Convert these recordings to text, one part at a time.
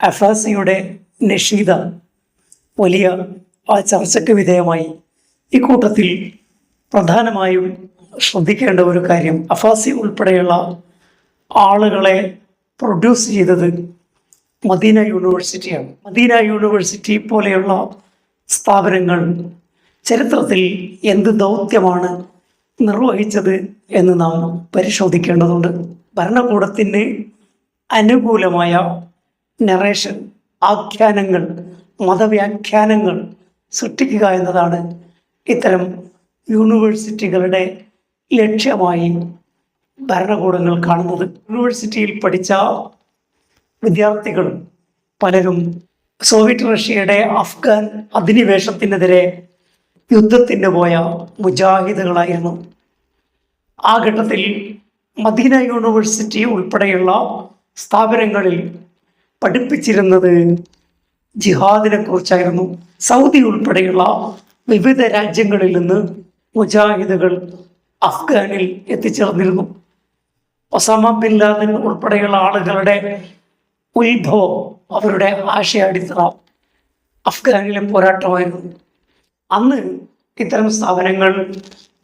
അഫാസിയുടെ നഷീദ വലിയ ചർച്ചയ്ക്ക് വിധേയമായി. ഇക്കൂട്ടത്തിൽ പ്രധാനമായും ശ്രദ്ധിക്കേണ്ട ഒരു കാര്യം, അഫാസി ഉൾപ്പെടെയുള്ള ആളുകളെ പ്രൊഡ്യൂസ് ചെയ്തത് മദീന യൂണിവേഴ്സിറ്റിയാണ്. മദീന യൂണിവേഴ്സിറ്റി പോലെയുള്ള സ്ഥാപനങ്ങൾ ചരിത്രത്തിൽ എന്ത് ദൗത്യമാണ് നിർവഹിച്ചത് എന്ന് നാം പരിശോധിക്കേണ്ടതുണ്ട്. ഭരണകൂടത്തിന് അനുകൂലമായ നറേഷൻ, ആഖ്യാനങ്ങൾ, മതവ്യാഖ്യാനങ്ങൾ സൃഷ്ടിക്കുക എന്നതാണ് ഇത്തരം യൂണിവേഴ്സിറ്റികളുടെ ലക്ഷ്യമായി ഭരണകൂടങ്ങൾ കാണുന്നത്. യൂണിവേഴ്സിറ്റിയിൽ പഠിച്ച വിദ്യാർത്ഥികളും പലരും സോവിയറ്റ് റഷ്യയുടെ അഫ്ഗാൻ അധിനിവേശത്തിനെതിരെ യുദ്ധത്തിന് പോയ മുജാഹിദുകളായിരുന്നു. ആ ഘട്ടത്തിൽ മദീന യൂണിവേഴ്സിറ്റി ഉൾപ്പെടെയുള്ള സ്ഥാപനങ്ങളിൽ പഠിപ്പിച്ചിരുന്നത് ജിഹാദിനെ കുറിച്ചായിരുന്നു. സൗദി ഉൾപ്പെടെയുള്ള വിവിധ രാജ്യങ്ങളിൽ നിന്ന് മുജാഹിദുകൾ അഫ്ഗാനിൽ എത്തിച്ചേർന്നിരുന്നു. ഒസാമ ബിൻ ലാദൻ ഉൾപ്പെടെയുള്ള ആളുകളുടെ ഉത്ഭവം, അവരുടെ ആശയാടിത്തറ അഫ്ഗാനിലെ പോരാട്ടമായിരുന്നു. അന്ന് ഇത്തരം സ്ഥാപനങ്ങൾ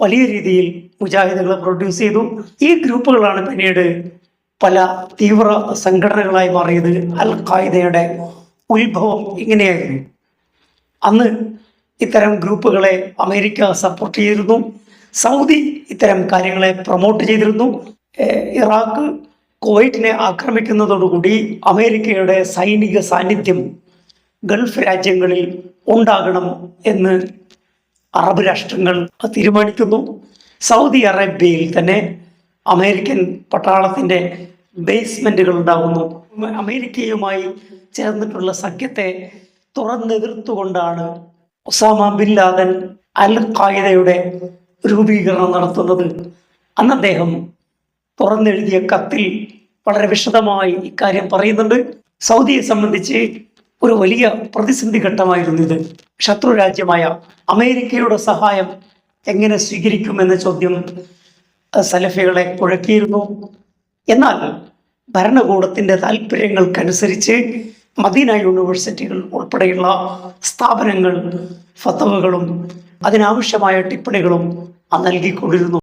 വലിയ രീതിയിൽ മുജാഹിദുകളെ പ്രൊഡ്യൂസ് ചെയ്തു. ഈ ഗ്രൂപ്പുകളാണ് പിന്നീട് പല തീവ്ര സംഘടനകളായി മാറിയത്. അൽ ഖായിദയുടെ ഉത്ഭവം ഇങ്ങനെയായിരുന്നു. അന്ന് ഇത്തരം ഗ്രൂപ്പുകളെ അമേരിക്ക സപ്പോർട്ട് ചെയ്തിരുന്നു. സൗദി ഇത്തരം കാര്യങ്ങളെ പ്രൊമോട്ട് ചെയ്തിരുന്നു. ഇറാഖ് കുവൈറ്റിനെ ആക്രമിക്കുന്നതോടുകൂടി അമേരിക്കയുടെ സൈനിക സാന്നിധ്യം ഗൾഫ് രാജ്യങ്ങളിൽ ഉണ്ടാകണം എന്ന് അറബ് രാഷ്ട്രങ്ങൾ തീരുമാനിക്കുന്നു. സൗദി അറേബ്യയിൽ തന്നെ അമേരിക്കൻ പട്ടാളത്തിൻ്റെ ബേസ്മെൻറ്റുകൾ ഉണ്ടാകുന്നു. അമേരിക്കയുമായി ചേർന്നിട്ടുള്ള സഖ്യത്തെ തുറന്നെതിർത്തുകൊണ്ടാണ് ഒസാമ ബിൻ ലാദൻ അൽ ഖായിദയുടെ രൂപീകരണം നടത്തുന്നത്. അന്ന് അദ്ദേഹം തുറന്നെഴുതിയ കത്തിൽ വളരെ വിശദമായി ഇക്കാര്യം പറയുന്നുണ്ട്. സൗദിയെ സംബന്ധിച്ച് ഒരു വലിയ പ്രതിസന്ധി ഘട്ടമായിരുന്നു ഇത്. ശത്രു രാജ്യമായ അമേരിക്കയുടെ സഹായം എങ്ങനെ സ്വീകരിക്കുമെന്ന ചോദ്യം സലഫികളെ കുഴക്കിയിരുന്നു. എന്നാൽ ഭരണകൂടത്തിൻ്റെ താല്പര്യങ്ങൾക്കനുസരിച്ച് മദീന യൂണിവേഴ്സിറ്റികൾ ഉൾപ്പെടെയുള്ള സ്ഥാപനങ്ങൾ ഫത്വകളും അതിനാവശ്യമായ ടിപ്പണികളും നൽകിക്കൊണ്ടിരുന്നു.